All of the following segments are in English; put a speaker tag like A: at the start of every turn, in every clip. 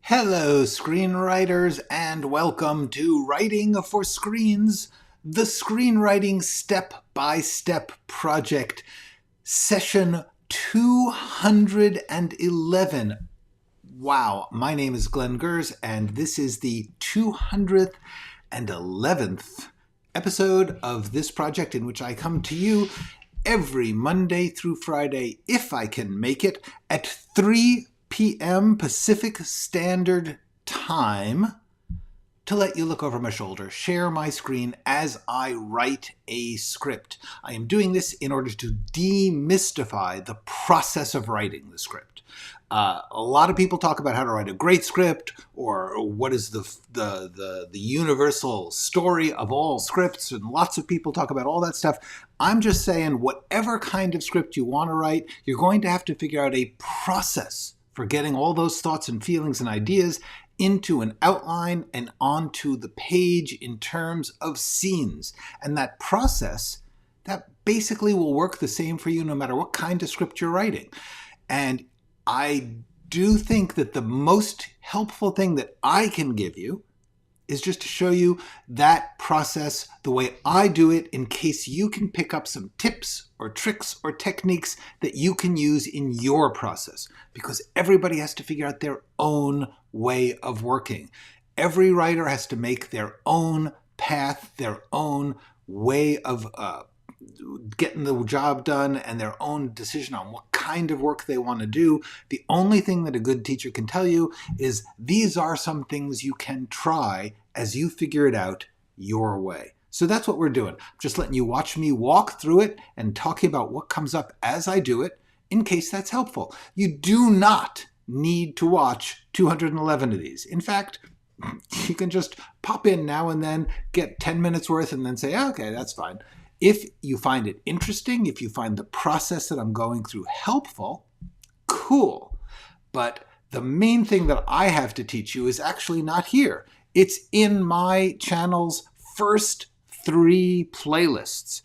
A: Hello, screenwriters, and welcome to Writing for Screens, the screenwriting step-by-step project, session 211. Wow, my name is Glenn Gers, and this is the 211th episode of this project in which I come to you every Monday through Friday, if I can make it, at 3 p.m. Pacific Standard Time to let you look over my shoulder, share my screen as I write a script. I am doing this in order to demystify the process of writing the script. A lot of people talk about how to write a great script, or what is the universal story of all scripts, and lots of people talk about all that stuff. I'm just saying, whatever kind of script you want to write, you're going to have to figure out a process for getting all those thoughts and feelings and ideas into an outline and onto the page in terms of scenes. And that process, that basically will work the same for you no matter what kind of script you're writing. And I do think that the most helpful thing that I can give you is just to show you that process the way I do it, in case you can pick up some tips or tricks or techniques that you can use in your process. Because everybody has to figure out their own way of working. Every writer has to make their own path, their own way of getting the job done, and their own decision on what kind of work they want to do. The only thing that a good teacher can tell you is these are some things you can try as you figure it out your way. So that's what we're doing. I'm just letting you watch me walk through it and talking about what comes up as I do it, in case that's helpful. You do not need to watch 211 of these. In fact, you can just pop in now and then, get 10 minutes worth, and then say, okay, that's fine. If you find it interesting, if you find the process that I'm going through helpful, cool. But the main thing that I have to teach you is actually not here. It's in my channel's first 3 playlists.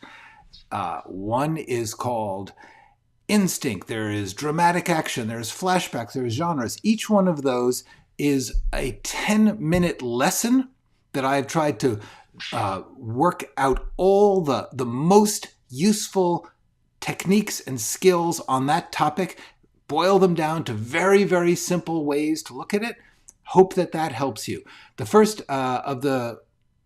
A: One is called Instinct. There is dramatic action. There's flashbacks. There's genres. Each one of those is a 10-minute lesson that I've tried to work out all the most useful techniques and skills on that topic, boil them down to very, very simple ways to look at it. Hope that helps you. The first of the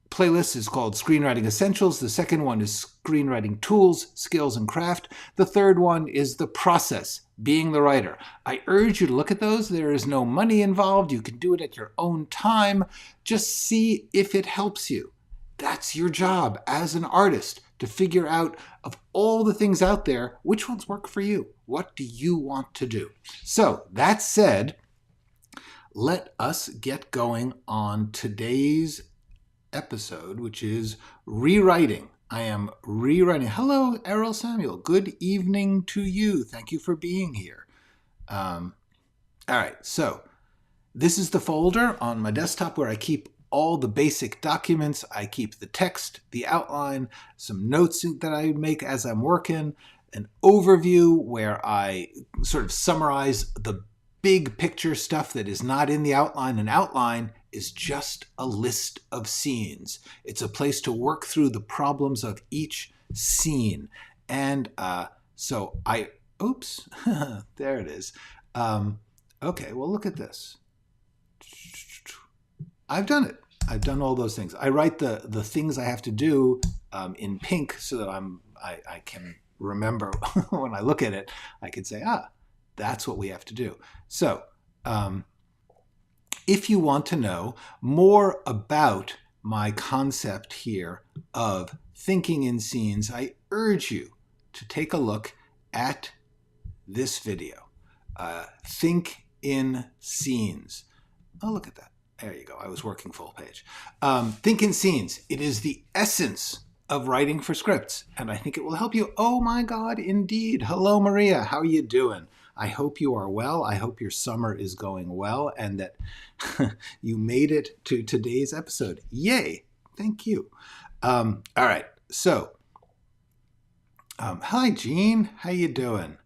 A: playlists is called Screenwriting Essentials. The second one is Screenwriting Tools, Skills, and Craft. The third one is The Process, Being the Writer. I urge you to look at those. There is no money involved. You can do it at your own time. Just see if it helps you. That's your job as an artist, to figure out, of all the things out there, which ones work for you. What do you want to do? So that said, let us get going on today's episode, which is rewriting. I am rewriting. Hello, Errol Samuel. Good evening to you. Thank you for being here. All right, so this is the folder on my desktop where I keep all the basic documents. I keep the text, the outline, some notes that I make as I'm working, an overview where I sort of summarize the big picture stuff that is not in the outline. An outline is just a list of scenes. It's a place to work through the problems of each scene. And so oops, there it is. Okay, well, look at this. I've done it. I've done all those things. I write the things I have to do in pink so that I can remember when I look at it. I can say, that's what we have to do. So if you want to know more about my concept here of thinking in scenes, I urge you to take a look at this video. Think in Scenes. Oh, look at that. There you go. I was working full page. Think in Scenes. It is the essence of writing for scripts, and I think it will help you. Oh my God, indeed. Hello, Maria. How are you doing? I hope you are well. I hope your summer is going well and that you made it to today's episode. Yay. Thank you. All right. So, hi, Jean. How you doing?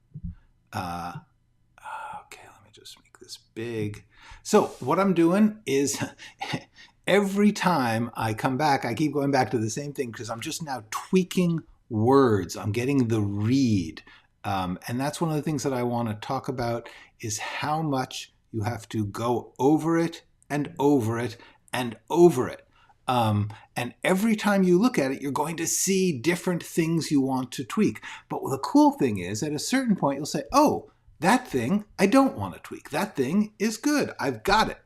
A: Okay, let me just make this big. So what I'm doing is every time I come back, I keep going back to the same thing because I'm just now tweaking words. I'm getting the read. And that's one of the things that I want to talk about is how much you have to go over it and over it and over it. And every time you look at it, you're going to see different things you want to tweak. But the cool thing is, at a certain point, you'll say, oh, that thing I don't want to tweak. That thing is good. I've got it.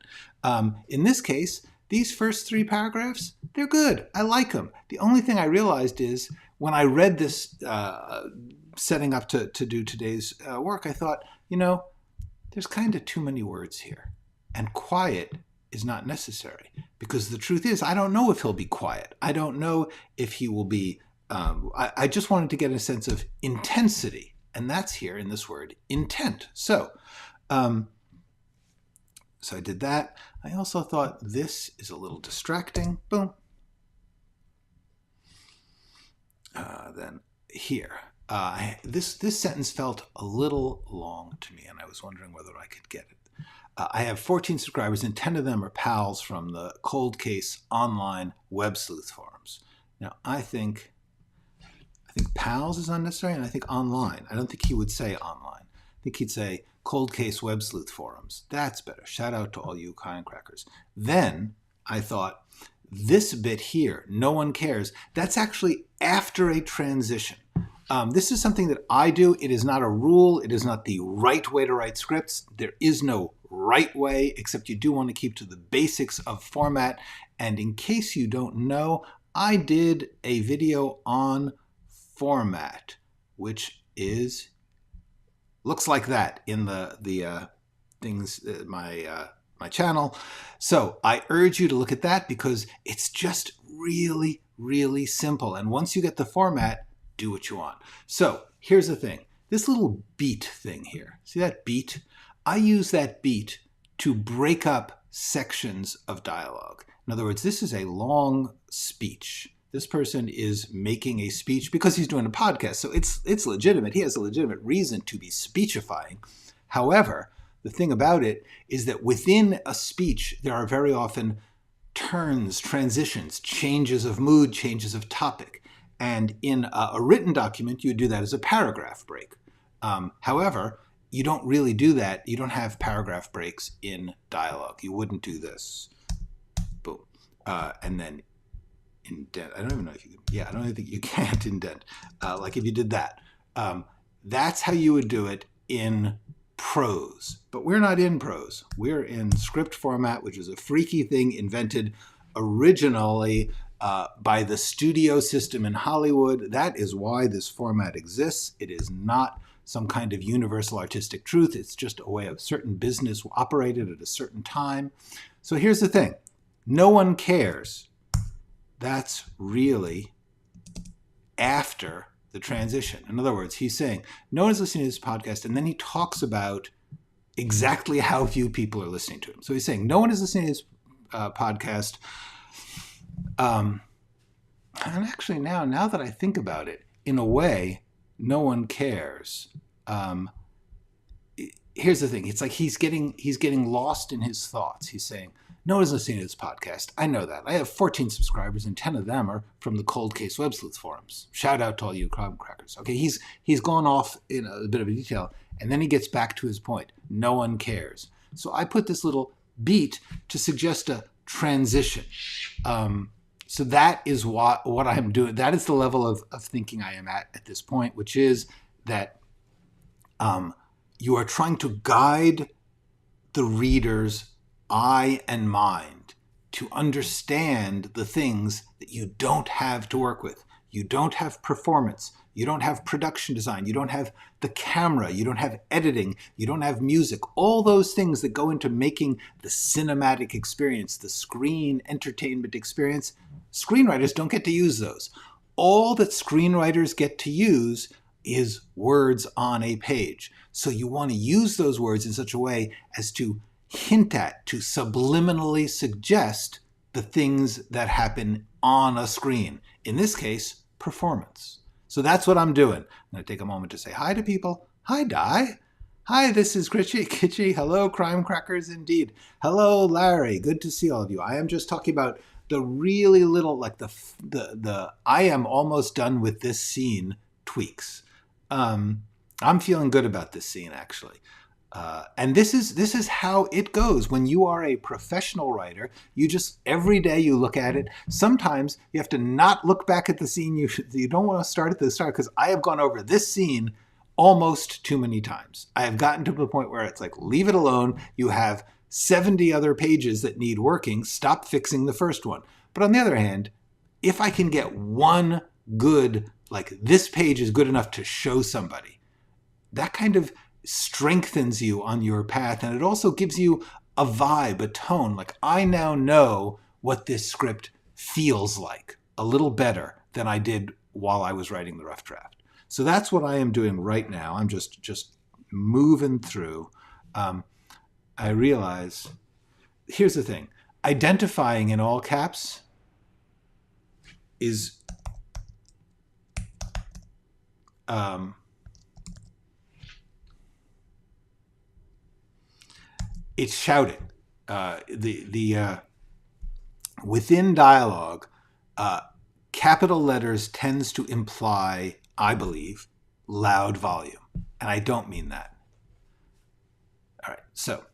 A: In this case, these first 3 paragraphs, they're good. I like them. The only thing I realized is when I read this setting up to do today's work, I thought, there's kind of too many words here. And quiet is not necessary, because the truth is, I don't know if he'll be quiet. I don't know if he will be, I just wanted to get a sense of intensity, and that's here in this word, intent. So I did that. I also thought this is a little distracting. Boom. Then here, this sentence felt a little long to me, and I was wondering whether I could get it. I have 14 subscribers, and 10 of them are pals from the Cold Case online web sleuth forums. Now, I think pals is unnecessary, and I think online. I don't think he would say online. I think he'd say Cold Case web sleuth forums. That's better. Shout out to all you crackers. Then I thought, this bit here, no one cares, that's actually after a transition. This is something that I do. It is not a rule. It is not the right way to write scripts. There is no right way, except you do want to keep to the basics of format. And in case you don't know, I did a video on format, which looks like that in the things, my channel. So I urge you to look at that because it's just really, really simple. And once you get the format, do what you want. So here's the thing. This little beat thing here, see that beat? I use that beat to break up sections of dialogue. In other words, this is a long speech. This person is making a speech because he's doing a podcast, so it's legitimate. He has a legitimate reason to be speechifying. However, the thing about it is that within a speech, there are very often turns, transitions, changes of mood, changes of topic. And in a written document, you would do that as a paragraph break. However, you don't really do that. You don't have paragraph breaks in dialogue. You wouldn't do this. Boom. And then indent. I don't even know if you can. Yeah, I don't think you can't indent. Like if you did that. That's how you would do it in prose. But we're not in prose. We're in script format, which is a freaky thing invented originally by the studio system in Hollywood. That is why this format exists. It is not some kind of universal artistic truth. It's just a way of certain business operated at a certain time. So here's the thing. No one cares. That's really after the transition. In other words, he's saying, no one's listening to this podcast, and then he talks about exactly how few people are listening to him. So he's saying, no one is listening to this podcast. And actually now that I think about it, in a way, no one cares. Here's the thing. It's like he's getting lost in his thoughts. He's saying, no one's listening to this podcast. I know that. I have 14 subscribers, and 10 of them are from the Cold Case web sleuth forums. Shout out to all you crab crackers. Okay, he's gone off in a bit of a detail, and then he gets back to his point. No one cares. So I put this little beat to suggest a transition. So that is what I'm doing. That is the level of thinking I am at this point, which is that you are trying to guide the reader's eye and mind to understand the things that you don't have to work with. You don't have performance. You don't have production design. You don't have the camera. You don't have editing. You don't have music. All those things that go into making the cinematic experience, the screen entertainment experience, screenwriters don't get to use those. All that screenwriters get to use is words on a page. So you want to use those words in such a way as to hint at, to subliminally suggest the things that happen on a screen. In this case, performance. So that's what I'm doing. I'm going to take a moment to say hi to people. Hi, Di. Hi, this is Kitschy. Hello, Crime Crackers indeed. Hello, Larry. Good to see all of you. I am just talking about the really little, like the I am almost done with this scene tweaks. I'm feeling good about this scene, actually. And this is how it goes when you are a professional writer. You just every day you look at it. Sometimes you have to not look back at the scene. You don't want to start at the start, because I have gone over this scene almost too many times. I have gotten to the point where it's like, leave it alone. You have 70 other pages that need working. Stop fixing the first one. But on the other hand, if I can get one good, like this page is good enough to show somebody, that kind of strengthens you on your path. And it also gives you a vibe, a tone. Like, I now know what this script feels like a little better than I did while I was writing the rough draft. So that's what I am doing right now. I'm just moving through. I realize, here's the thing. Identifying in all caps is it's shouting. Within dialogue, capital letters tends to imply, I believe, loud volume. And I don't mean that. All right, so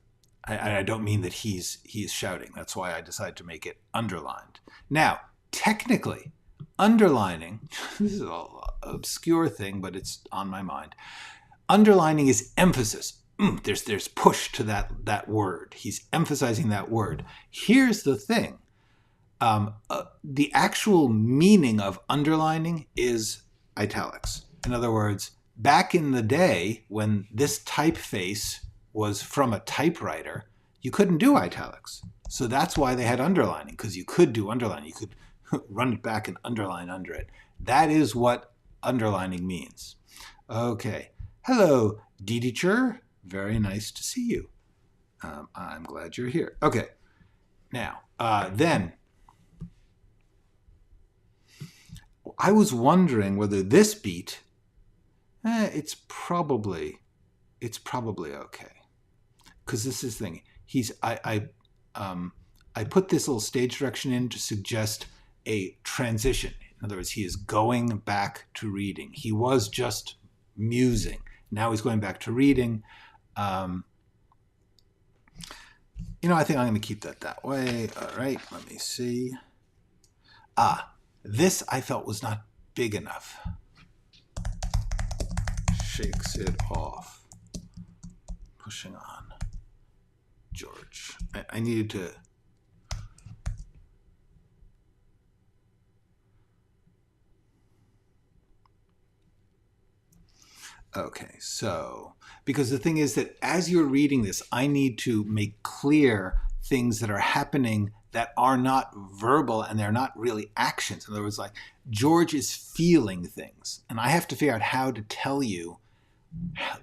A: I don't mean that he's shouting. That's why I decided to make it underlined. Now, technically, underlining, this is an obscure thing, but it's on my mind. Underlining is emphasis. There's push to that word. He's emphasizing that word. Here's the thing. The actual meaning of underlining is italics. In other words, back in the day when this typeface was from a typewriter, you couldn't do italics. So that's why they had underlining, because you could do underlining. You could run it back and underline under it. That is what underlining means. Okay. Hello, Dieter. Very nice to see you. I'm glad you're here. Okay. Now, then, I was wondering whether this beat, it's probably okay. Because this is the thing. I put this little stage direction in to suggest a transition. In other words, he is going back to reading. He was just musing. Now he's going back to reading. I think I'm going to keep that way. All right, let me see. This I felt was not big enough. Shakes it off. Pushing on. George. I needed to... Okay, so, because the thing is that as you're reading this, I need to make clear things that are happening that are not verbal and they're not really actions. In other words, like, George is feeling things, and I have to figure out how to tell you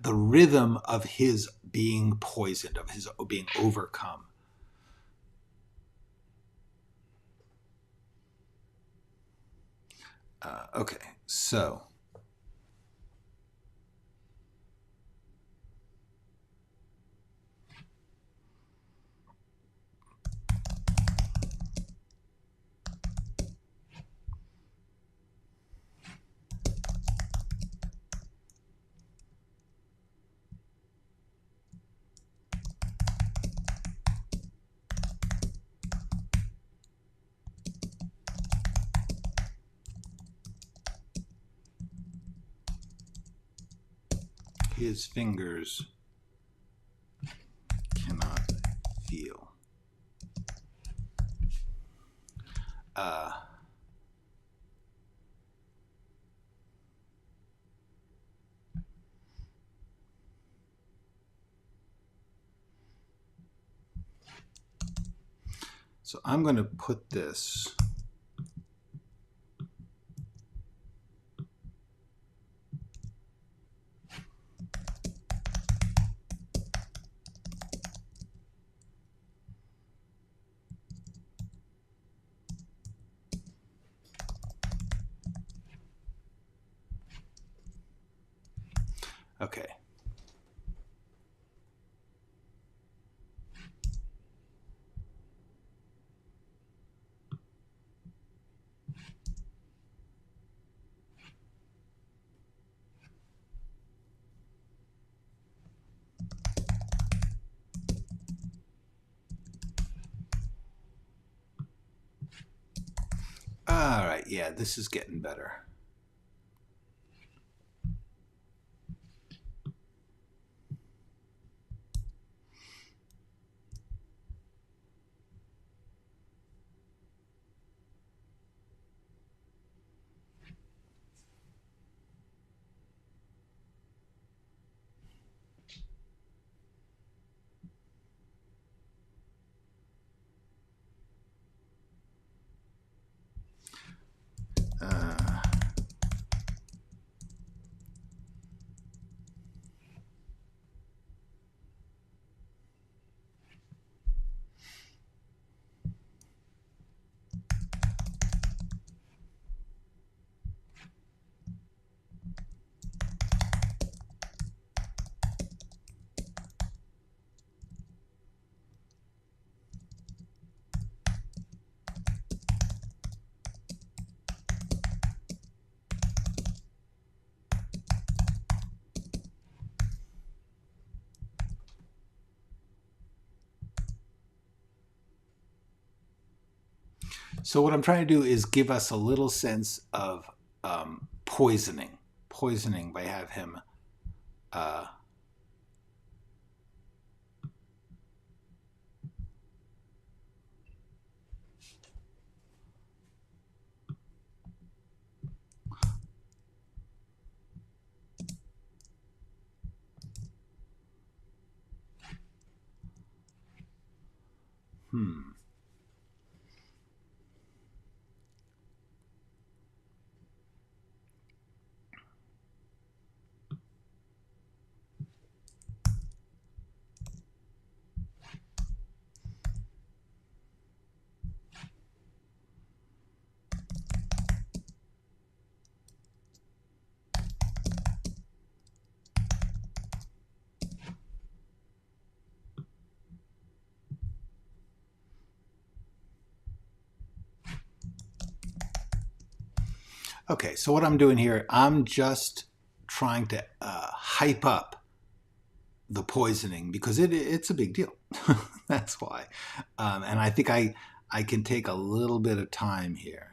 A: the rhythm of his being poisoned, of his being overcome. Okay, so... his fingers cannot feel. So I'm going to put this... Okay. All right, yeah, this is getting better. So what I'm trying to do is give us a little sense of poisoning by have him Okay, so what I'm doing here, I'm just trying to hype up the poisoning because it's a big deal. That's why. And I think I can take a little bit of time here.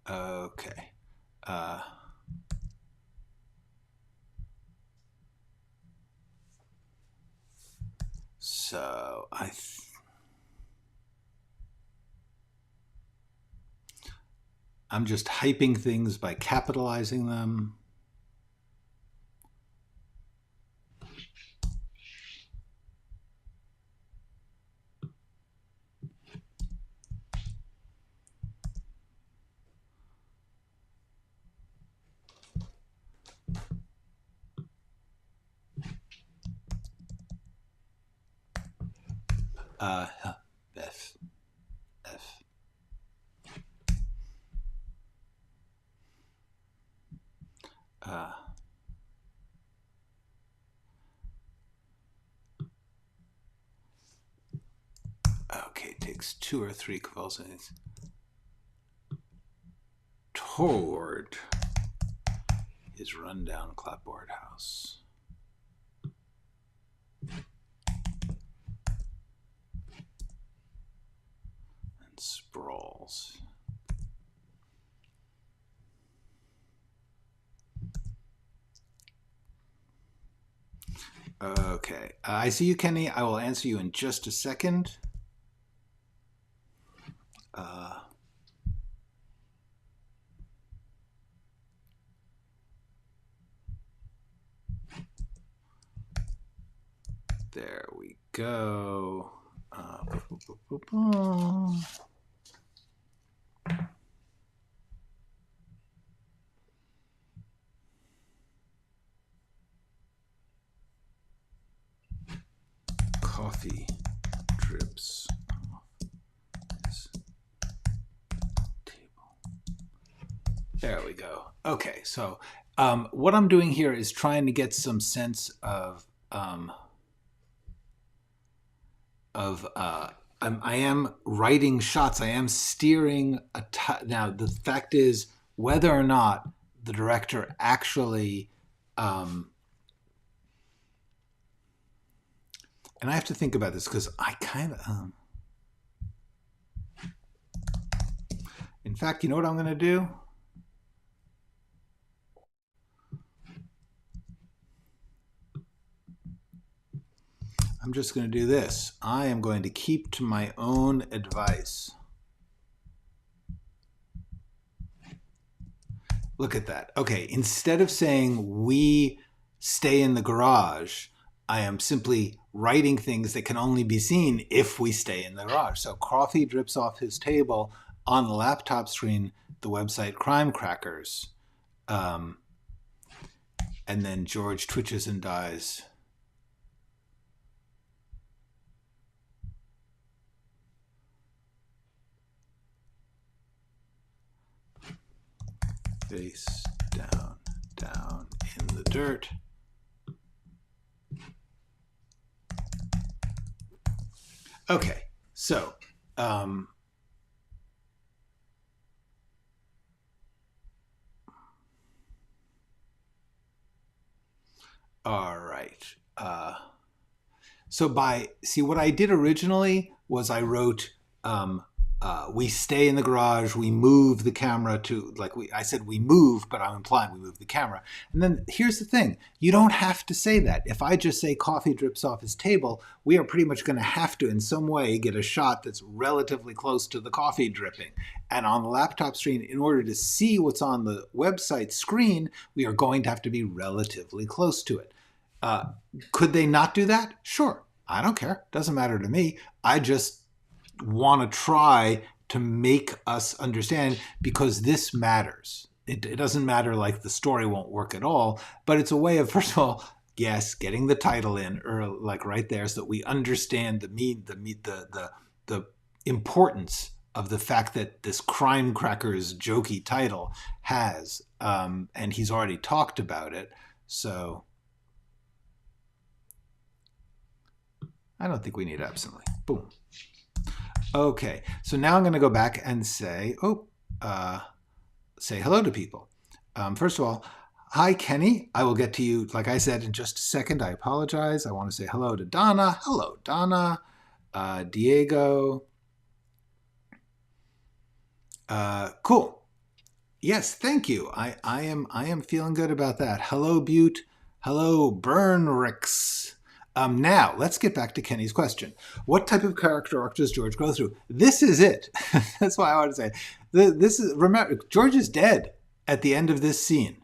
A: Okay. So I'm just hyping things by capitalizing them. F. Okay, it takes 2 or 3 convulsions toward his rundown clapboard house. And sprawls. Okay, I see you, Kenny. I will answer you in just a second. There we go. Coffee drips off this table. There we go. Okay, so what I'm doing here is trying to get some sense of I am writing shots. I am steering now. The fact is, whether or not the director actually, and I have to think about this because I kind of, in fact, you know what I'm going to do? I'm just going to do this. I am going to keep to my own advice. Look at that. Okay, instead of saying we stay in the garage, I am simply writing things that can only be seen if we stay in the garage. So coffee drips off his table on the laptop screen, the website Crime Crackers. And then George twitches and dies. Face down, down in the dirt. Okay, so all right. So see what I did originally was I wrote we stay in the garage, we move the camera to, I said we move, but I'm implying we move the camera. And then here's the thing, you don't have to say that. If I just say coffee drips off his table, we are pretty much going to have to in some way get a shot that's relatively close to the coffee dripping. And on the laptop screen, in order to see what's on the website screen, we are going to have to be relatively close to it. Could they not do that? Sure, I don't care, doesn't matter to me. I just want to try to make us understand, because this matters. It doesn't matter, like the story won't work at all, but it's a way of, first of all, yes, getting the title in, or like right there, so that we understand the importance of the fact that this Crime Crackers jokey title has, and he's already talked about it, so I don't think we need absently. Boom. Okay, so now I'm going to go back and say, say hello to people. First of all, hi, Kenny. I will get to you, like I said, in just a second. I apologize. I want to say hello to Donna. Hello, Donna. Diego. Cool. Yes, thank you. I am feeling good about that. Hello, Butte. Hello, Burnrix. Now, let's get back to Kenny's question. What type of character arc does George go through? This is it. That's why I want to say. Remember, George is dead at the end of this scene.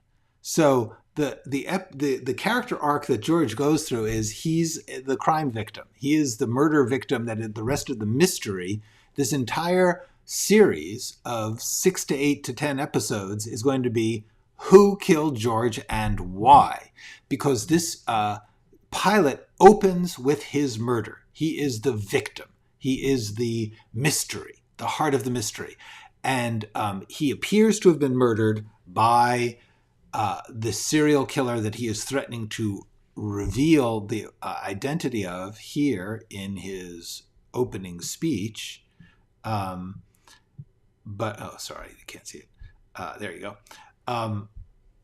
A: So the character arc that George goes through is he's the crime victim. He is the murder victim that the rest of the mystery, this entire series of 6 to 8 to 10 episodes is going to be who killed George and why. Because this pilot opens with his murder. He is the victim. He is the mystery, the heart of the mystery. And he appears to have been murdered by the serial killer that he is threatening to reveal the identity of here in his opening speech. But, oh, sorry, I can't see it. There you go.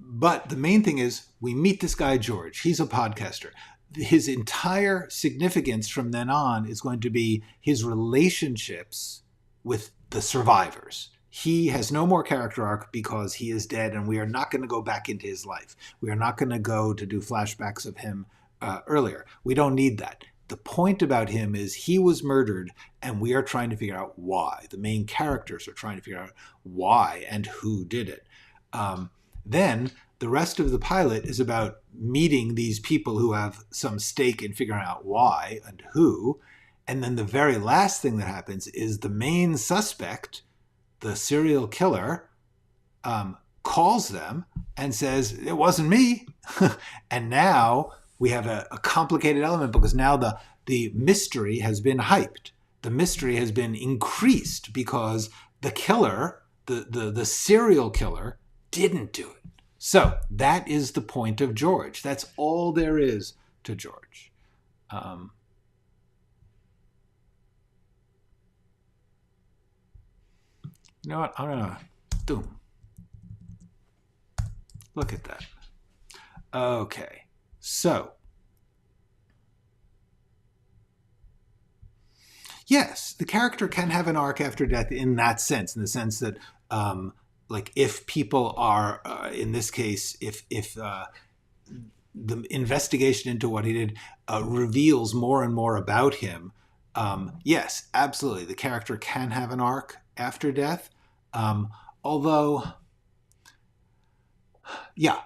A: But the main thing is we meet this guy, George. He's a podcaster. His entire significance from then on is going to be his relationships with the survivors. He has no more character arc because he is dead, and we are not going to go back into his life. We are not going to go to do flashbacks of him earlier. We don't need that. The point about him is he was murdered, and we are trying to figure out why. The main characters are trying to figure out why and who did it. Then The rest of the pilot is about meeting these people who have some stake in figuring out why and who. And then the very last thing that happens is the main suspect, the serial killer, calls them and says, it wasn't me. And now we have a complicated element because now the mystery has been hyped. The mystery has been increased because the killer, the serial killer, didn't do it. So that is the point of George. That's all there is to George. You know what? I'm going to boom. Look at that. Okay. So, yes, the character can have an arc after death in that sense, in the sense that, like, if people are, in this case, if the investigation into what he did reveals more and more about him, yes, absolutely, the character can have an arc after death. Although, yeah,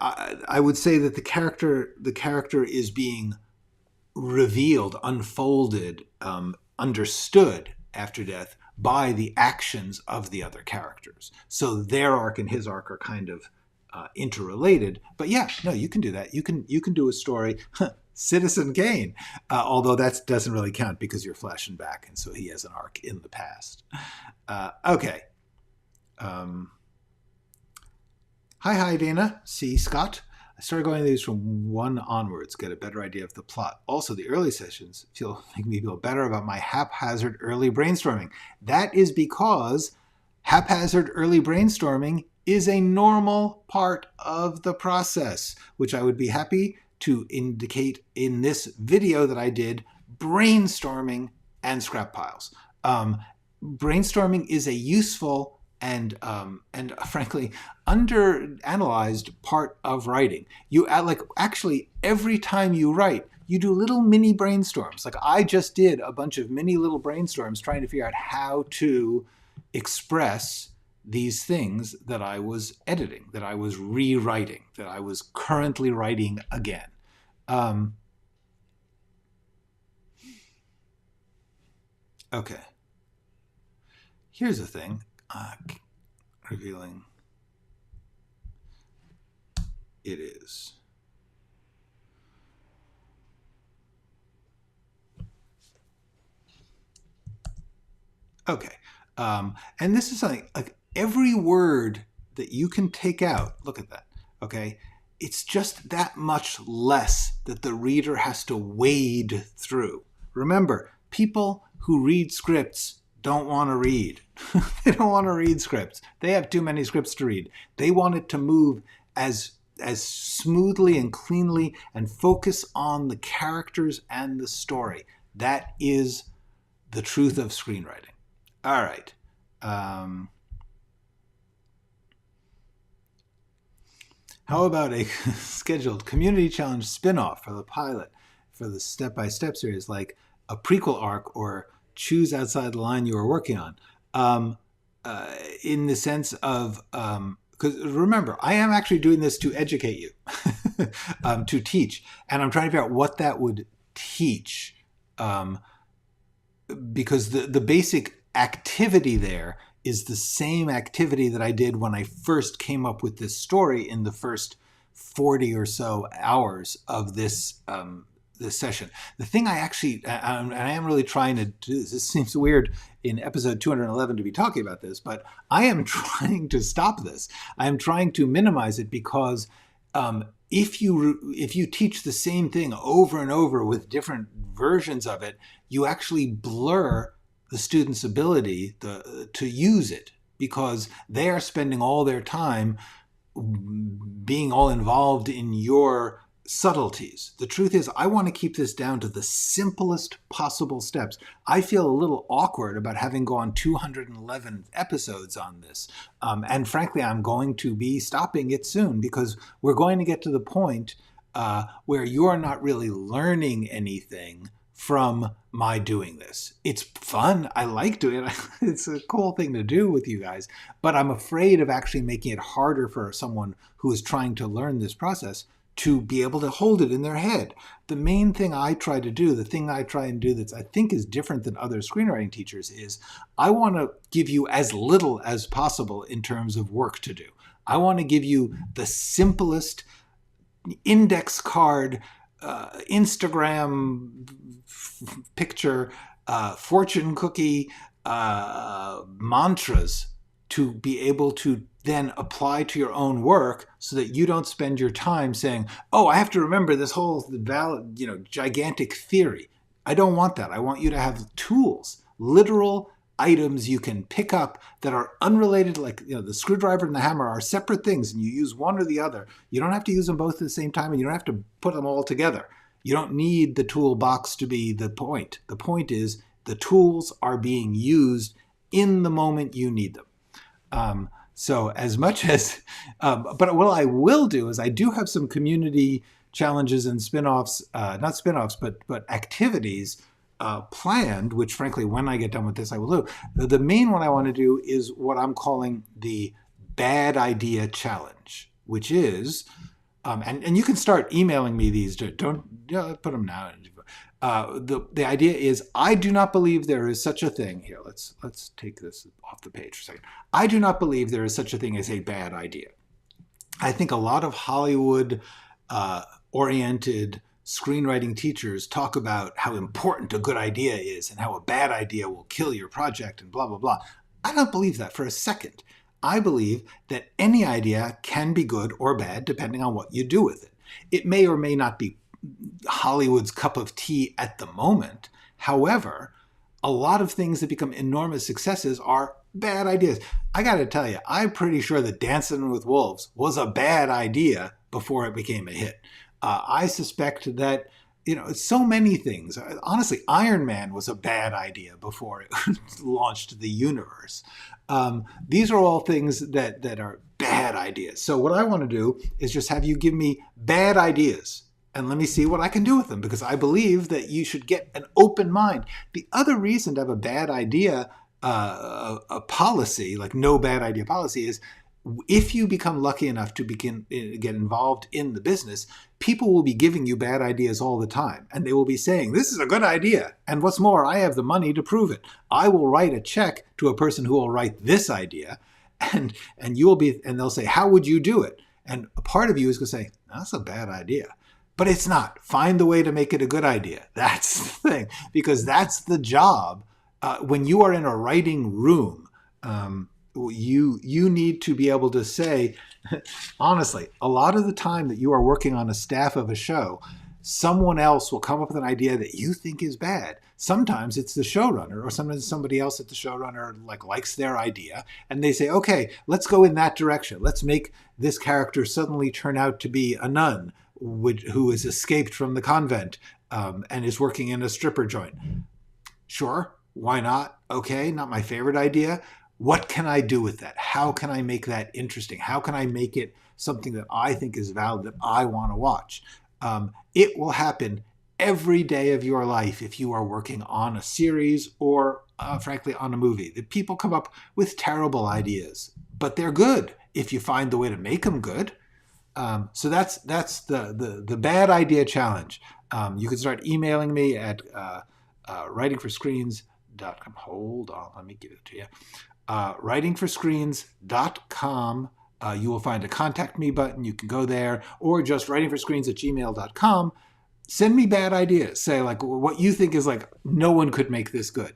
A: I would say that the character is being revealed, unfolded, understood after death by the actions of the other characters. So their arc and his arc are kind of interrelated. But yeah, no, you can do that. You can do a story, Citizen Kane, although that doesn't really count because you're flashing back, and so he has an arc in the past. Okay. Hi, Dana. C. Scott. I started going these from 1 onwards, get a better idea of the plot. Also, the early sessions make me feel better about my haphazard early brainstorming. That is because haphazard early brainstorming is a normal part of the process, which I would be happy to indicate in this video that I did, brainstorming and scrap piles. Brainstorming is a useful and frankly underanalyzed part of writing. You actually every time you write, you do little mini brainstorms. Like I just did a bunch of mini little brainstorms trying to figure out how to express these things that I was editing, that I was rewriting, that I was currently writing again. Okay. Here's the thing. Revealing it is. Okay. And this is something like every word that you can take out, look at that, okay? It's just that much less that the reader has to wade through. Remember, people who read scripts don't want to read. They don't want to read scripts. They have too many scripts to read. They want it to move as smoothly and cleanly and focus on the characters and the story. That is the truth of screenwriting. All right. How about a scheduled community challenge spin-off for the pilot, for the step-by-step series, like a prequel arc or choose outside the line you are working on? In the sense of, because remember, I am actually doing this to educate you, to teach, and I'm trying to figure out what that would teach, because the basic activity there is the same activity that I did when I first came up with this story in the first 40 or so hours of this this session. The thing I actually, and I am really trying to do this seems weird in episode 211 to be talking about this, but I am trying to stop this. I am trying to minimize it because if you teach the same thing over and over with different versions of it, you actually blur the student's ability to use it because they are spending all their time being all involved in your subtleties. The truth is, I want to keep this down to the simplest possible steps. I feel a little awkward about having gone 211 episodes on this. And frankly, I'm going to be stopping it soon because we're going to get to the point where you're not really learning anything from my doing this. It's fun. I like doing it. It's a cool thing to do with you guys, but I'm afraid of actually making it harder for someone who is trying to learn this process to be able to hold it in their head. The main thing I try to do, the thing I try and do that I think is different than other screenwriting teachers is I want to give you as little as possible in terms of work to do. I want to give you the simplest index card, Instagram picture, fortune cookie mantras to be able to then apply to your own work so that you don't spend your time saying, oh, I have to remember this whole valid, gigantic theory. I don't want that. I want you to have tools, literal items you can pick up that are unrelated, like the screwdriver and the hammer are separate things and you use one or the other. You don't have to use them both at the same time and you don't have to put them all together. You don't need the toolbox to be the point. The point is the tools are being used in the moment you need them. So as much as, but what I will do is I do have some community challenges and spin-offs, not spin-offs, but activities planned, which frankly, when I get done with this, I will do. The main one I want to do is what I'm calling the bad idea challenge, which is, and you can start emailing me these, don't put them now. The idea is, I do not believe there is such a thing. Here, let's take this off the page for a second. I do not believe there is such a thing as a bad idea. I think a lot of Hollywood oriented screenwriting teachers talk about how important a good idea is and how a bad idea will kill your project and blah, blah, blah. I don't believe that for a second. I believe that any idea can be good or bad depending on what you do with it. It may or may not be Hollywood's cup of tea at the moment. However, a lot of things that become enormous successes are bad ideas. I got to tell you, I'm pretty sure that Dancing with Wolves was a bad idea before it became a hit. I suspect that, so many things. Honestly, Iron Man was a bad idea before it launched the universe. These are all things that are bad ideas. So what I want to do is just have you give me bad ideas and let me see what I can do with them, because I believe that you should get an open mind. The other reason to have a bad idea a policy, like no bad idea policy, is if you become lucky enough to get involved in the business, people will be giving you bad ideas all the time. And they will be saying, this is a good idea. And what's more, I have the money to prove it. I will write a check to a person who will write this idea. And they'll say, how would you do it? And a part of you is going to say, that's a bad idea. But it's not. Find the way to make it a good idea. That's the thing. Because that's the job. When you are in a writing room, you need to be able to say, honestly, a lot of the time that you are working on a staff of a show, someone else will come up with an idea that you think is bad. Sometimes it's the showrunner, or sometimes somebody else at the showrunner likes their idea, and they say, okay, let's go in that direction. Let's make this character suddenly turn out to be a nun who has escaped from the convent and is working in a stripper joint. Sure, why not? Okay, not my favorite idea. What can I do with that? How can I make that interesting? How can I make it something that I think is valid, that I want to watch? It will happen every day of your life if you are working on a series or, frankly, on a movie. The people come up with terrible ideas, but they're good if you find the way to make them good. So that's the bad idea challenge. You can start emailing me at writingforscreens.com. Hold on, let me give it to you. writingforscreens.com. You will find a contact me button. You can go there, or just writingforscreens@gmail.com. Send me bad ideas. Say what you think is no one could make this good.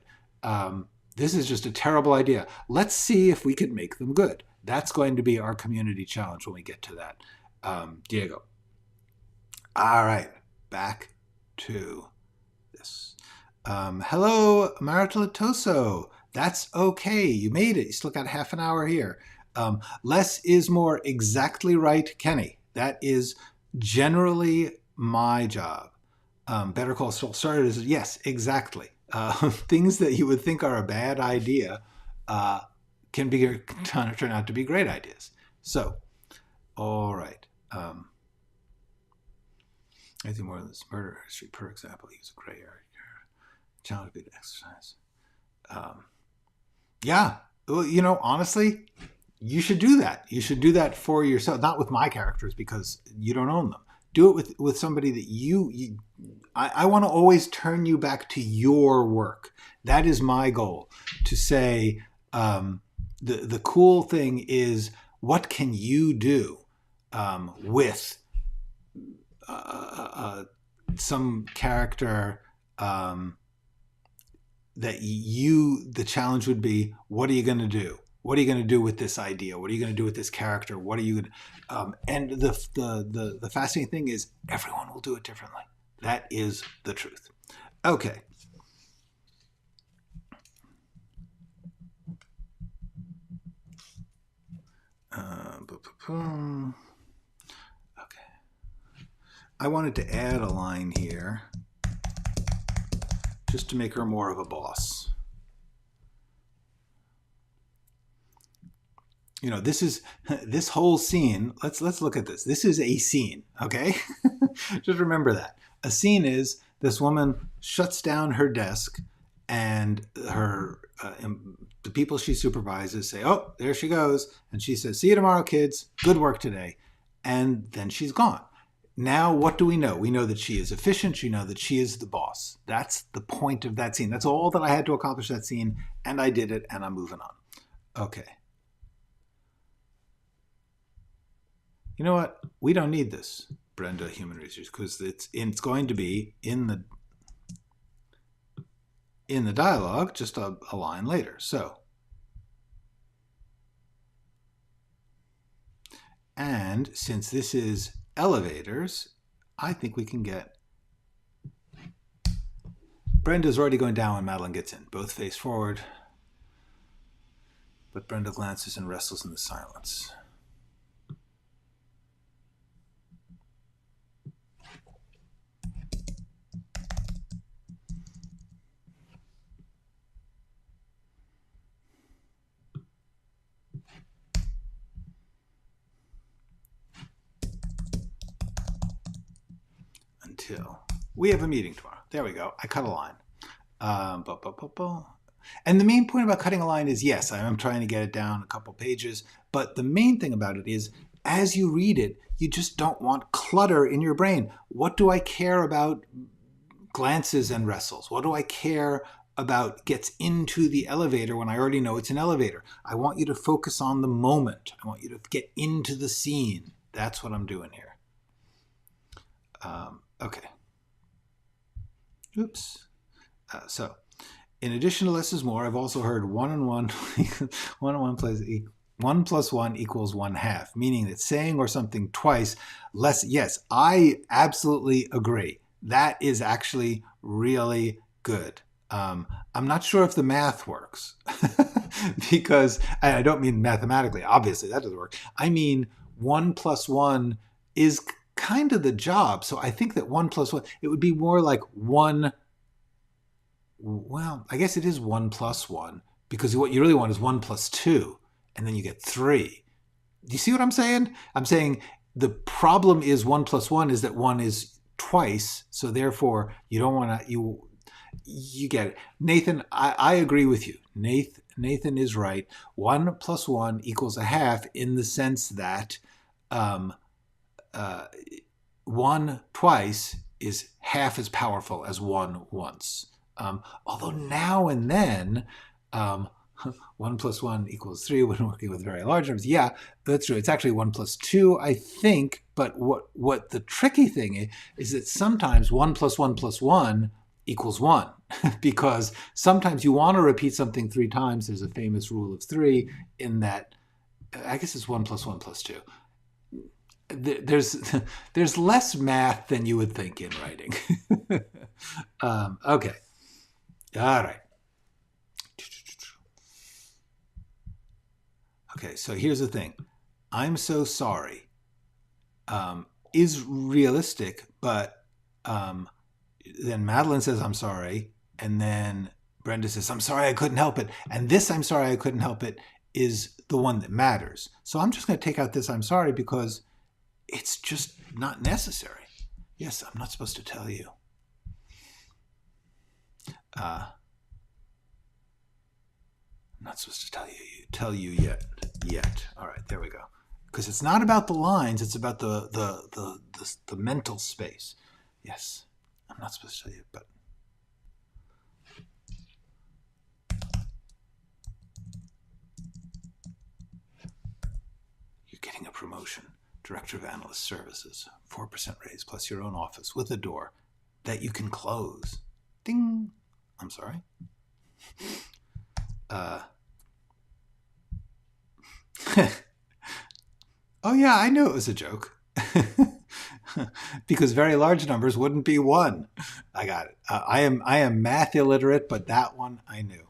A: This is just a terrible idea. Let's see if we can make them good. That's going to be our community challenge when we get to that. Diego. All right, back to this. Hello, Maritolatoso. That's okay. You made it. You still got half an hour here. Less is more. Exactly right, Kenny. That is generally my job. Better Call Saul started as, yes, exactly. Things that you would think are a bad idea can turn out to be great ideas. So, all right. Anything more than this murder history, per example, use a gray area. Challenge would be to exercise. Yeah. Well, honestly, you should do that. You should do that for yourself, not with my characters because you don't own them. Do it with somebody that I want to always turn you back to your work. That is my goal, to say the cool thing is, what can you do with some character that the challenge would be, what are you going to do? What are you going to do with this idea? What are you going to do with this character? What are you going to, and the fascinating thing is everyone will do it differently. That is the truth. Okay. Okay. I wanted to add a line here just to make her more of a boss. This whole scene, let's look at this. This is a scene, okay? Just remember that. A scene is this woman shuts down her desk and the people she supervises say, oh, there she goes. And she says, see you tomorrow, kids. Good work today. And then she's gone. Now, what do we know? We know that she is efficient. We know that she is the boss. That's the point of that scene. That's all that I had to accomplish that scene. And I did it, and I'm moving on. Okay. You know what? We don't need this, Brenda, human research, because it's going to be in the dialogue, just a line later. So, and since this is elevators, I think we can get Brenda's already going down when Madeline gets in. Both face forward, but Brenda glances and wrestles in the silence. Until we have a meeting tomorrow. There we go. I cut a line. And the main point about cutting a line is, yes, I'm trying to get it down a couple pages, but the main thing about it is, as you read it, you just don't want clutter in your brain. What do I care about glances and wrestles? What do I care about gets into the elevator when I already know it's an elevator? I want you to focus on the moment. I want you to get into the scene. That's what I'm doing here. Okay. Oops. So, in addition to less is more, I've also heard 1 and 1, 1 and 1 plus 1 equals 1/2, meaning that saying or something twice less. Yes, I absolutely agree. That is actually really good. I'm not sure if the math works because I don't mean mathematically. Obviously, that doesn't work. I mean, 1 plus 1 is kind of the job. So I think that 1 plus 1, it would be more like 1. Well, I guess it is 1 plus 1 because what you really want is 1 plus 2, and then you get 3. Do you see what I'm saying? I'm saying the problem is 1 plus 1 is that 1 is twice. So therefore you don't want to, you get it. Nathan, I agree with you. Nathan is right. 1 plus 1 equals 1/2 in the sense that 1 twice is half as powerful as 1 once. Although now and then, 1 plus 1 equals 3 when working with very large numbers. Yeah, that's true. It's actually 1 plus 2, I think. But what the tricky thing is that sometimes 1 plus 1 plus 1 equals 1. Because sometimes you want to repeat something 3 times. There's a famous rule of 3 in that, I guess it's 1 plus 1 plus 2. There's less math than you would think in writing. Okay. All right. Okay, so here's the thing. I'm so sorry is realistic, but then Madeline says, I'm sorry, and then Brenda says, I'm sorry I couldn't help it. And this I'm sorry I couldn't help it is the one that matters. So I'm just going to take out this I'm sorry because it's just not necessary. Yes, I'm not supposed to tell you. I'm not supposed to tell you yet. All right, there we go. Because it's not about the lines; it's about the mental space. Yes, I'm not supposed to tell you, but you're getting a promotion. Director of Analyst Services, 4% raise plus your own office with a door that you can close. Ding. I'm sorry. Oh yeah, I knew it was a joke. Because very large numbers wouldn't be 1. I got it. I am math illiterate, but that one I knew.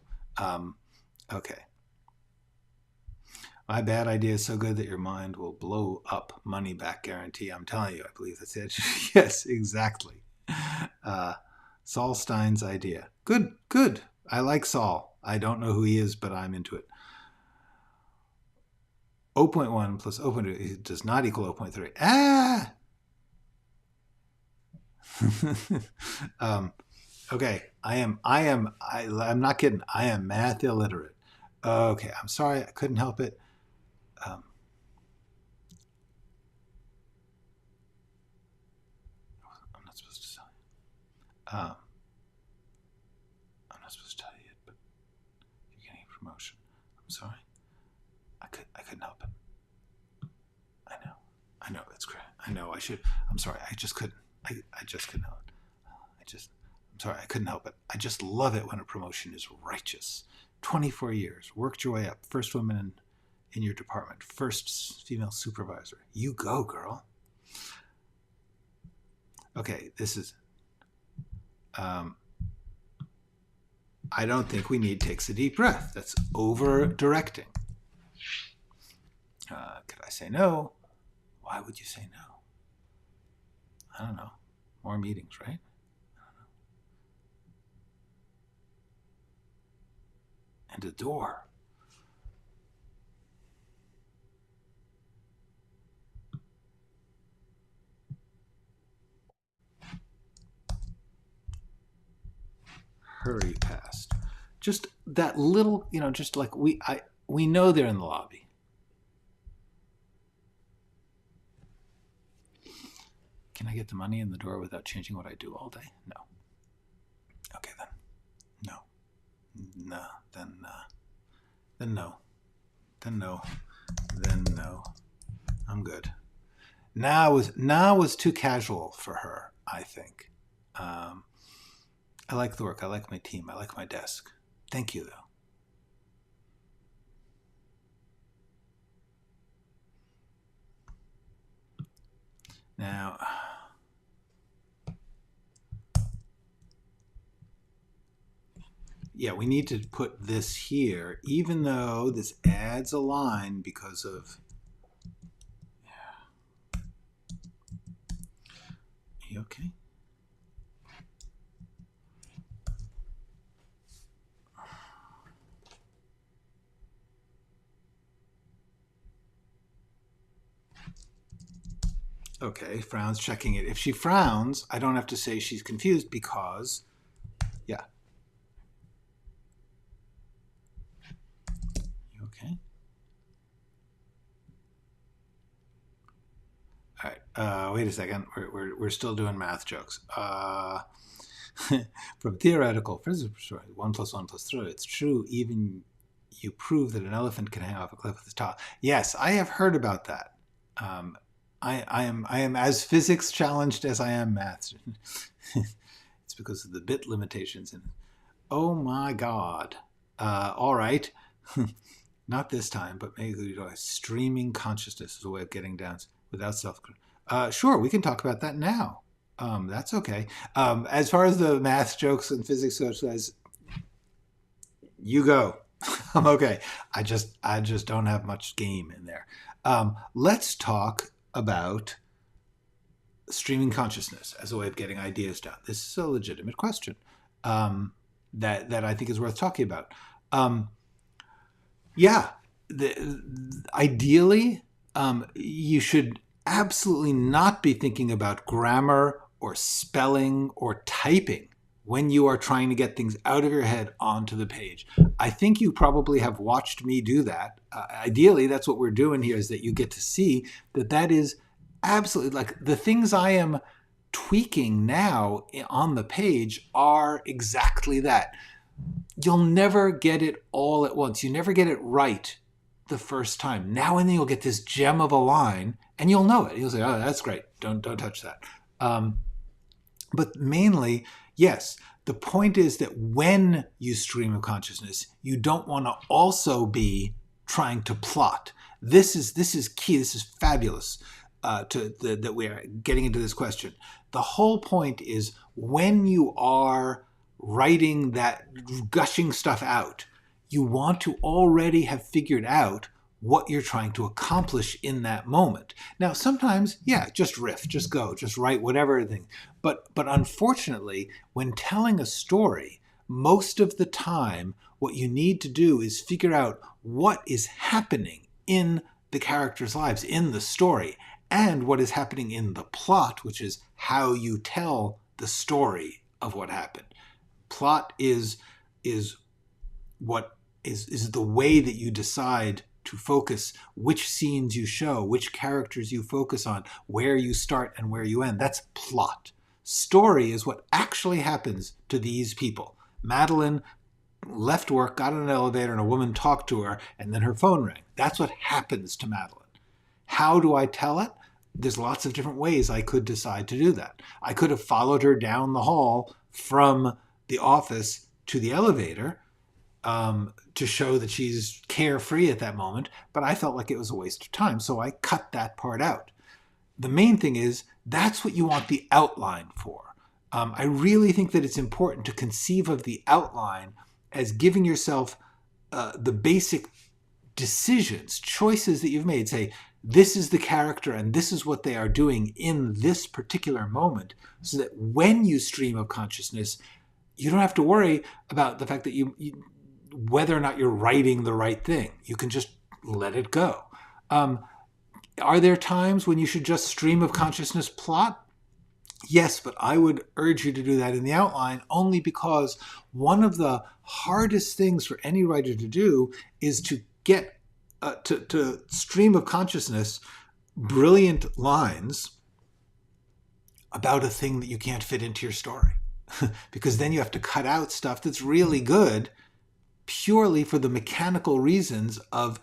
A: Okay. My bad idea is so good that your mind will blow up. Money back guarantee. I'm telling you, I believe that's it. Yes, exactly. Saul Stein's idea. Good. I like Saul. I don't know who he is, but I'm into it. 0.1 plus 0.2 does not equal 0.3. Okay. I'm not kidding. I am math illiterate. Okay. I'm sorry. I couldn't help it. I'm not supposed to tell you. I'm not supposed to tell you yet, but you're getting a promotion. I'm sorry. I couldn't help it. I know. That's great. I know. I should. I'm sorry. I just couldn't. I just couldn't help it. I'm sorry. I couldn't help it. I just love it when a promotion is righteous. 24 years. Worked your way up. First woman in your department. First female supervisor. You go, girl. Okay. This is... I don't think we need takes a deep breath. That's over-directing. Could I say no? Why would you say no? I don't know. More meetings, right? I don't know. And a door. Hurry past. Just that little, just like we know they're in the lobby. Can I get the money in the door without changing what I do all day? No. Okay, then. No. No. Then no. Then no. Then no. I'm good. Now was too casual for her, I think. I like the work. I like my team. I like my desk. Thank you, though. Now, yeah, we need to put this here, even though this adds a line because of... Yeah. You okay? Okay, frowns, checking it. If she frowns, I don't have to say she's confused because, yeah. You okay? All right, wait a second. We're still doing math jokes. From theoretical physics perspective, 1 + 1 + 3, it's true even you prove that an elephant can hang off a cliff with its tail. Yes, I have heard about that. I am as physics challenged as I am math. It's because of the bit limitations. Oh my God. All right. Not this time, but maybe streaming consciousness is a way of getting down without self. Sure, we can talk about that now. That's okay. As far as the math jokes and physics goes, you go. I'm okay. I just don't have much game in there. Let's talk about streaming consciousness as a way of getting ideas down. This is a legitimate question that I think is worth talking about. Yeah, ideally, you should absolutely not be thinking about grammar or spelling or typing when you are trying to get things out of your head onto the page. I think you probably have watched me do that. Ideally, that's what we're doing here, is that you get to see that that is absolutely, like, the things I am tweaking now on the page are exactly that. You'll never get it all at once. You never get it right the first time. Now and then you'll get this gem of a line and you'll know it. You'll say, oh, that's great. Don't touch that. But mainly, yes, the point is that when you stream of consciousness, you don't want to also be trying to plot. This is key. This is fabulous that we are getting into this question. The whole point is, when you are writing that, gushing stuff out, you want to already have figured out what you're trying to accomplish in that moment. Now, sometimes, yeah, just riff, just go, just write whatever thing. But unfortunately, when telling a story, most of the time, what you need to do is figure out what is happening in the characters' lives, in the story, and what is happening in the plot, which is how you tell the story of what happened. Plot is what is the way that you decide to focus, which scenes you show, which characters you focus on, where you start and where you end. That's plot. Story is what actually happens to these people. Madeline left work, got in an elevator, and a woman talked to her, and then her phone rang. That's what happens to Madeline. How do I tell it? There's lots of different ways I could decide to do that. I could have followed her down the hall from the office to the elevator to show that she's carefree at that moment, but I felt like it was a waste of time, so I cut that part out. The main thing is, that's what you want the outline for. I really think that it's important to conceive of the outline as giving yourself the basic decisions, choices that you've made. Say, this is the character and this is what they are doing in this particular moment, so that when you stream of consciousness, you don't have to worry about the fact that you whether or not you're writing the right thing. You can just let it go. Are there times when you should just stream of consciousness plot? Yes, but I would urge you to do that in the outline, only because one of the hardest things for any writer to do is to get to stream of consciousness brilliant lines about a thing that you can't fit into your story. Because then you have to cut out stuff that's really good purely for the mechanical reasons of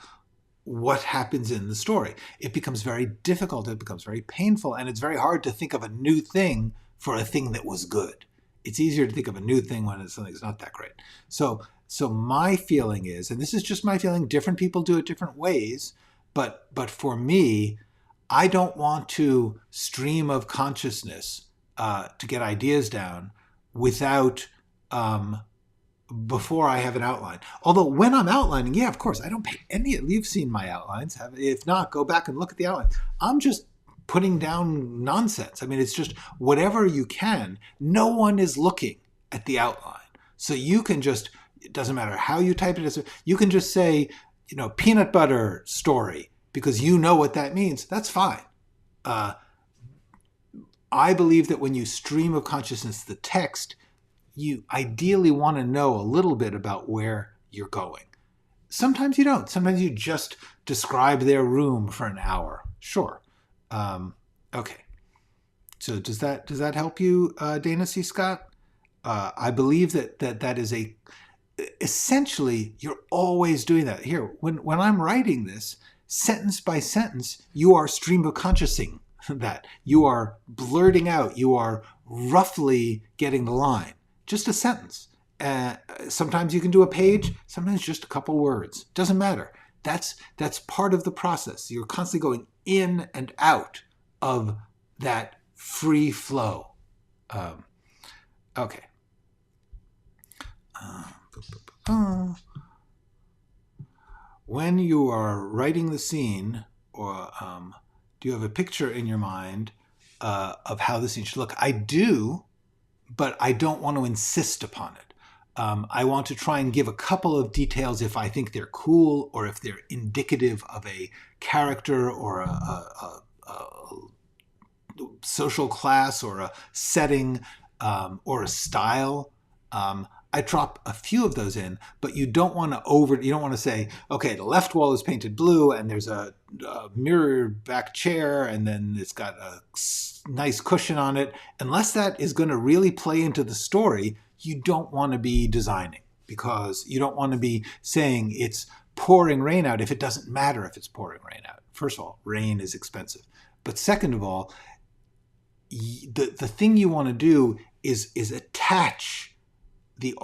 A: what happens in the story. It becomes very difficult, it becomes very painful, and it's very hard to think of a new thing for a thing that was good. It's easier to think of a new thing when something's not that great. So my feeling is, and this is just my feeling, different people do it different ways, but for me, I don't want to stream of consciousness to get ideas down without before I have an outline. Although when I'm outlining, yeah, of course, I don't pay any. You've seen my outlines. If not, go back and look at the outline. I'm just putting down nonsense. I mean, it's just whatever you can. No one is looking at the outline. So you can just, it doesn't matter how you type it, you can just say, peanut butter story, because you know what that means. That's fine. I believe that when you stream of consciousness the text, you ideally want to know a little bit about where you're going. Sometimes you don't. Sometimes you just describe their room for an hour. Sure. Okay. So does that help you, Dana C. Scott? I believe that is essentially, you're always doing that. Here, when I'm writing this, sentence by sentence, you are stream of consciousing that. You are blurting out. You are roughly getting the line. Just a sentence. Sometimes you can do a page, sometimes just a couple words. Doesn't matter. That's part of the process. You're constantly going in and out of that free flow. Okay. When you are writing the scene, or do you have a picture in your mind of how the scene should look? I do, but I don't want to insist upon it. I want to try and give a couple of details if I think they're cool, or if they're indicative of a character or a social class or a setting or a style. I drop a few of those in, but you don't want to say, okay, the left wall is painted blue and there's a mirrored back chair and then it's got a nice cushion on it. Unless that is going to really play into the story, you don't want to be designing, because you don't want to be saying it's pouring rain out if it doesn't matter if it's pouring rain out. First of all, rain is expensive. But second of all, the thing you want to do is attach the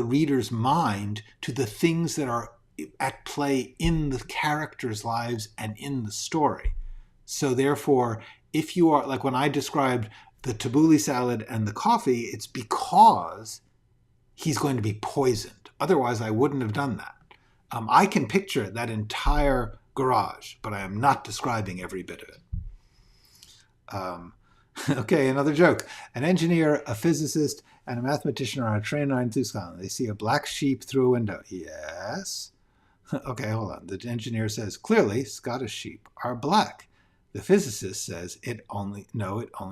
A: reader's mind to the things that are at play in the characters' lives and in the story. So therefore, if you are, like when I described the tabbouleh salad and the coffee, it's because he's going to be poisoned. Otherwise, I wouldn't have done that. I can picture that entire garage, but I am not describing every bit of it. Okay, another joke. An engineer, a physicist, and a mathematician are on a train line through Scotland. They see a black sheep through a window. Yes. Okay, hold on. The engineer says, clearly, Scottish sheep are black. The physicist says, it only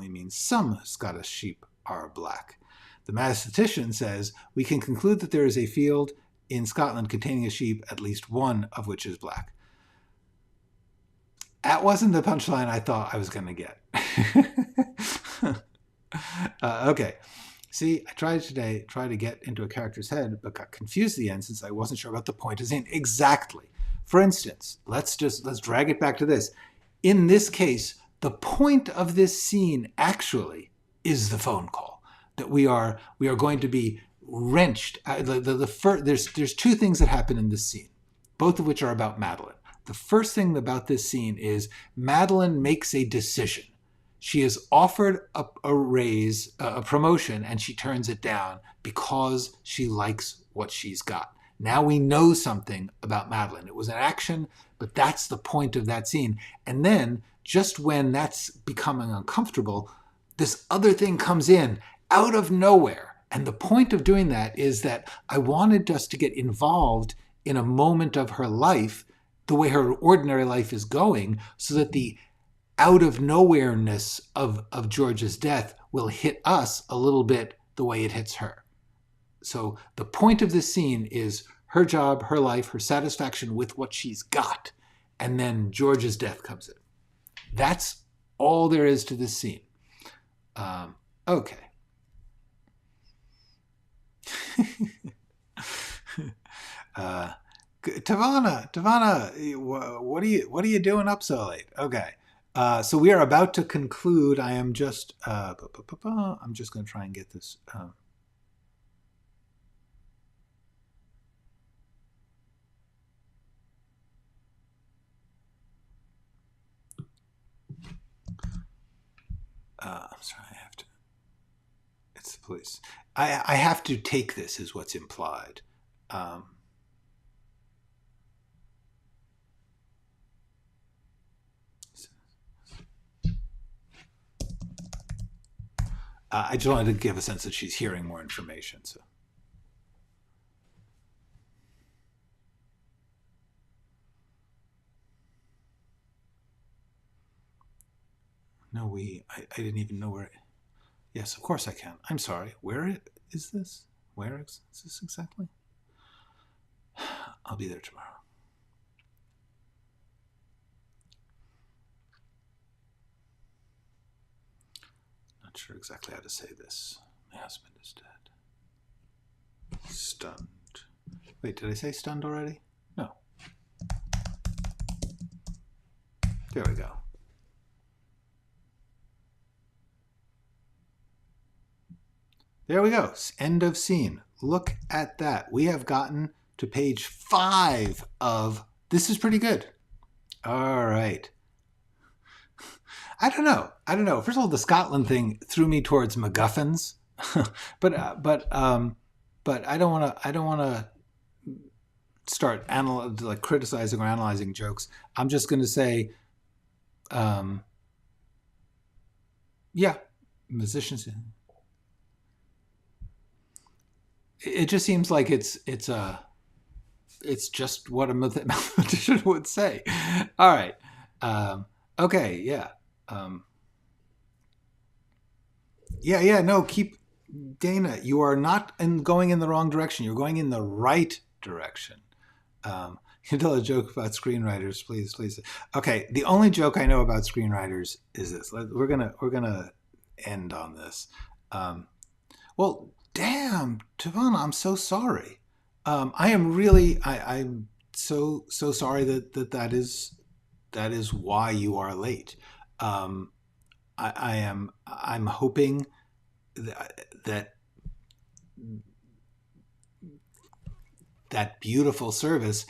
A: means some Scottish sheep are black. The mathematician says, we can conclude that there is a field in Scotland containing a sheep, at least one of which is black. That wasn't the punchline I thought I was going to get. Okay. See, I tried to get into a character's head, but got confused at the end since I wasn't sure about the point of the scene. Exactly. For instance, let's drag it back to this. In this case, the point of this scene actually is the phone call. That we are going to be wrenched. There's two things that happen in this scene, both of which are about Madeline. The first thing about this scene is Madeline makes a decision. She is offered a raise, a promotion, and she turns it down because she likes what she's got. Now we know something about Madeline. It was an action, but that's the point of that scene. And then, just when that's becoming uncomfortable, this other thing comes in out of nowhere. And the point of doing that is that I wanted us to get involved in a moment of her life, the way her ordinary life is going, so that the out of nowhereness of George's death will hit us a little bit the way it hits her. So the point of this scene is her job, her life, her satisfaction with what she's got. And then George's death comes in. That's all there is to this scene. Okay. Tavana, what are you doing up so late? Okay. So we are about to conclude. I am just, I'm just going to try and get this. I'm sorry, I have to. It's the police. I have to take this is what's implied. I just wanted to give a sense that she's hearing more information. So, no, I didn't even know where. Yes, of course I can. I'm sorry. Where is this? Where is this exactly? I'll be there tomorrow. Not sure exactly how to say this. My husband is dead. Stunned. Wait, did I say stunned already? No. There we go. There we go. End of scene. Look at that. We have gotten to page 5 of... This is pretty good. All right. I don't know. First of all, the Scotland thing threw me towards MacGuffins, but I don't want to start criticizing or analyzing jokes. I'm just going to say, yeah, musicians. It just seems like it's just what a mathematician would say. All right. Okay. Yeah. No. Keep Dana, you are not going in the wrong direction. You're going in the right direction. You tell a joke about screenwriters, please, please. Okay, the only joke I know about screenwriters is this. We're gonna end on this. Um, well, damn, Tavana, I'm so sorry. I am really, I'm so sorry that is why you are late. Um, I'm hoping that that beautiful service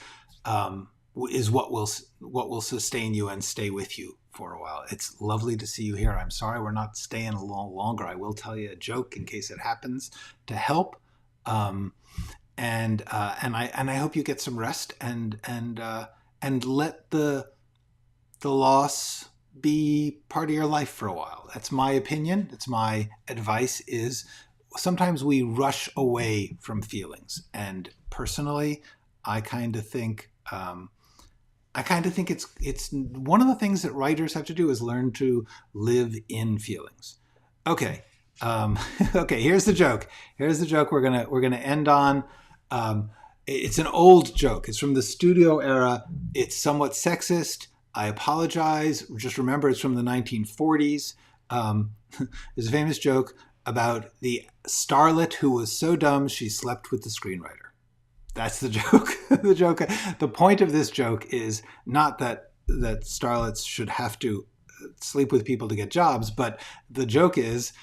A: is what will sustain you and stay with you for a while. It's lovely to see you here. I'm sorry we're not staying a little longer. I will tell you a joke in case it happens to help. Um, and I hope you get some rest and let the loss be part of your life for a while. That's my opinion. It's my advice is sometimes we rush away from feelings. And personally, I kind of think it's one of the things that writers have to do is learn to live in feelings. Okay. Okay, here's the joke. Here's the joke we're gonna end on. It's an old joke. It's from the studio era. It's somewhat sexist. I apologize. Just remember, it's from the 1940s. There's a famous joke about the starlet who was so dumb she slept with the screenwriter. That's the joke. The point of this joke is not that starlets should have to sleep with people to get jobs, but the joke is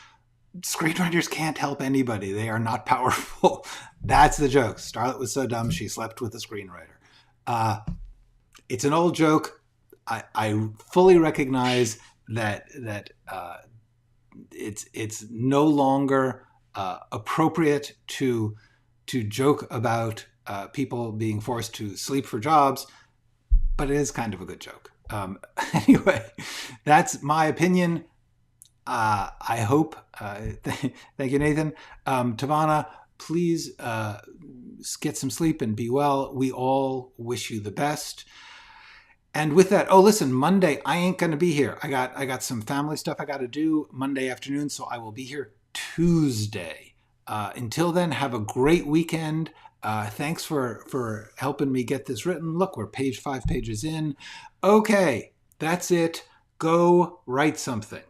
A: screenwriters can't help anybody. They are not powerful. That's the joke. Starlet was so dumb she slept with the screenwriter. It's an old joke. I fully recognize that it's no longer appropriate to joke about people being forced to sleep for jobs, but it is kind of a good joke. Anyway, that's my opinion. I hope. Thank you, Nathan. Tavana, please get some sleep and be well. We all wish you the best. And with that, oh, listen, Monday, I ain't going to be here. I got some family stuff I got to do Monday afternoon, so I will be here Tuesday. Until then, have a great weekend. Thanks for helping me get this written. Look, we're 5 pages in. Okay, that's it. Go write something.